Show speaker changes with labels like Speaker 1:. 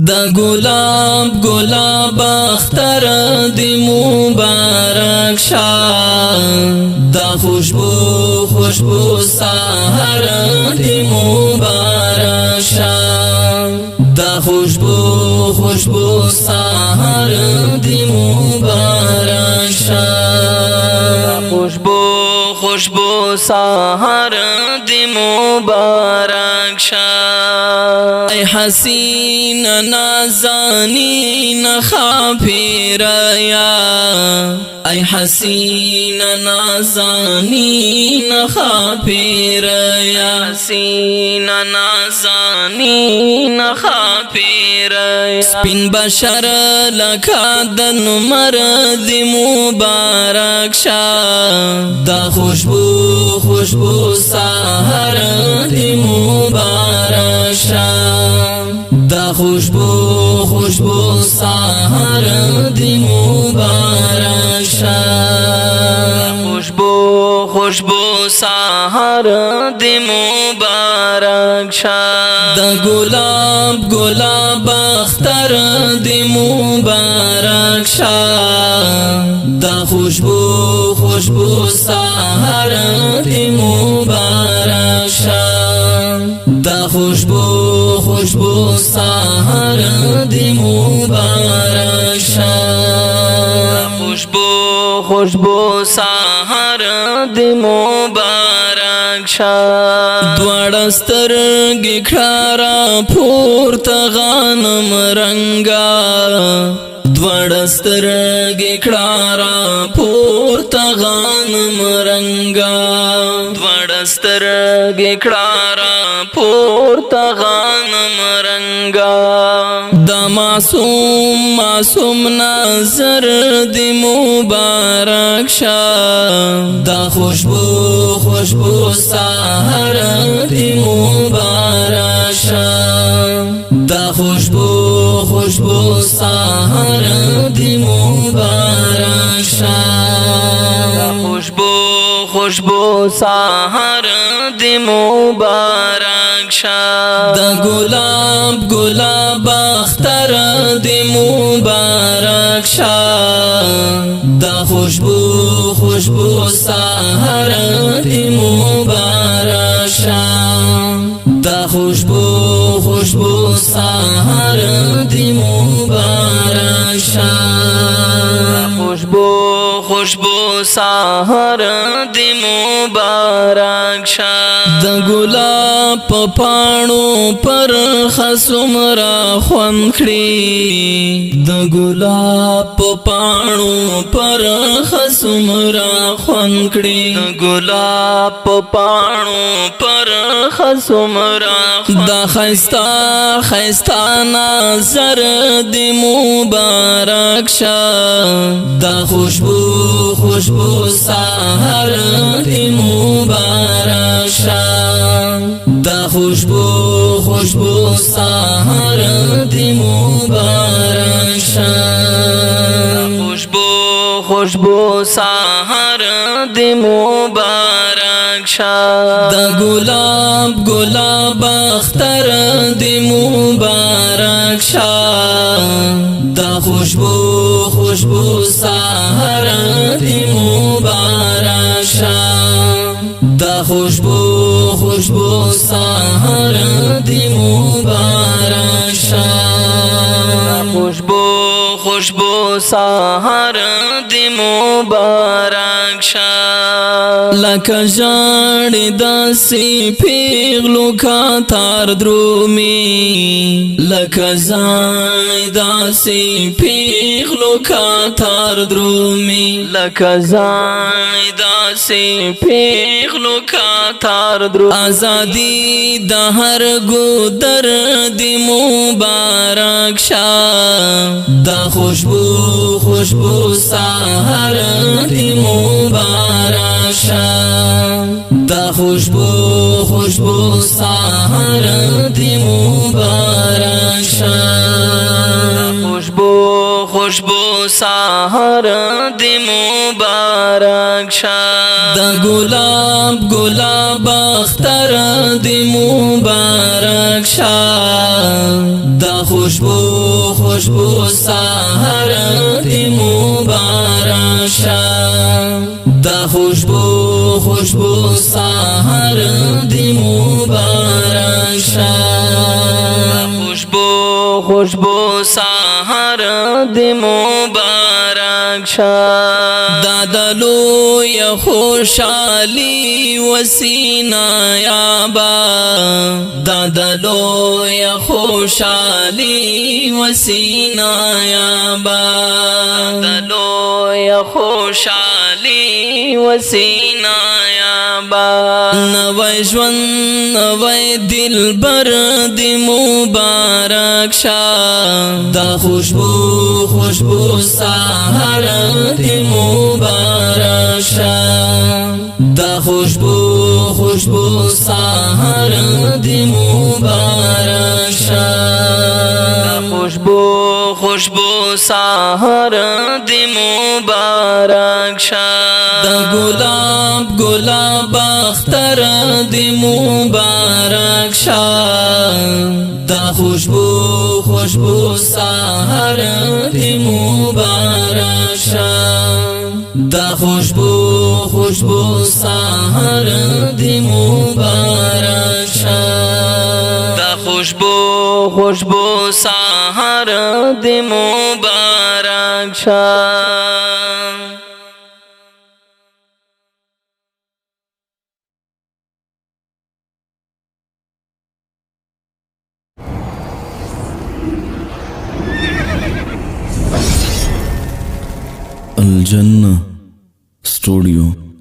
Speaker 1: دا گلاب گلاب اختر دی مبارک شا دا خوشبو خوشبو سحر دی مبارک شا دا خوشبو خوشبو سحر دی مبارک شا خوشبو خوشبو سحر دی مبارک شا ای حسین نازنین خاپیریا ای حسین نازنین خاپیریا حسین نازنین خاپیریا سپین بشر لکا دن مرد مبارک شا دا خوشبو خوشبو سحر دی مبارک شا دا خوشبو خوشبو سحر دی مبارک شا خوشبو خوشبو سحر دی مبارک شا دا گلاب گلاب اختر دی مبارک شا دا خوشبو خوشبو سحر دی مبارک شا دا خوشبو خوشبو سحر دی مبارک شا خوشبو خوشبو سحر دی مبارک شا دوړ سترګې کړه پورته غنم رنگا دوړ سترګې کړه پورته غنم رنگا دوړ سترګې کړه پورته غنم رنگا دا معصوم معصوم نظر دی مبارک شا دا خوشبو خوشبو سحر دی مبارک شا دا خوشبو خوشبو سحر دی مبارک شا خوشبو خوشبو سحر دی مبارک شا دا گلاب گلاب اختر دی مبارک شا دا خوشبو خوشبو سحر دی مبارک شا دا خوشبو خوشبو سحر دی مبارک شا خوشبو خوشبو سحر دی مبارک شا دا گلاب پاڼو پر خسمرا خوند کړي دا گلاب پاڼو پر خسمرا خوند کړي دا گلاب پاڼو پر خسمرا دا خيستا خيستا نظر دی مبارک شا دا خوشبو خوشبو سحر دی مبارک شا دا خوشبو خوشبو سحر دی مبارک شا خوشبو خوشبو سحر دی مبارک شا دا گلاب گلاب اختر دی مبارک شا دا خوشبو خوشبو سحر دی مبارک شا دا خوشبو خوشبو سحر دی مبارک شا خوشبو خوشبو سحر دی مبارک شا لکه ژاړې داسې پیغلو کتار درومي لکه ژاړې داسې پیغلو کتار درومي لکه ژاړې داسې پیغلو کتار درومي ازادي د هر ګودر دی مبارک شا دا خوشبو خوشبو سحر دی مبارک شا دا خوشبو خوشبو سحر دی مبارک شا خوشبو خوشبو سحر دی مبارک شا دا گلاب گلاب اختر دی مبارک شا دا خوشبو سحر دی مبارک شا دا خوشبو سحر دی مبارک شا خوشبو سحر دی مبارک شا دادلو یا خوشالی وسینا یابا دادلو یا خوشالی وسینا یابا دادلو یا خوشالی وسینا یابا نوی جون نوی دلبر دی مبارک شا دا خوشبو سحر دی مبارک شا دا خوشبو سحر دی مبارک شا دا خوشبو سحر دی مبارک شا دا گلاب اختر دی مبارک شا دا خوشبو سحر دی مبارک شا دا خوشبو سحر دی مبارک شا دا خوشبو سحر دی مبارک شا
Speaker 2: الجنة ستوديو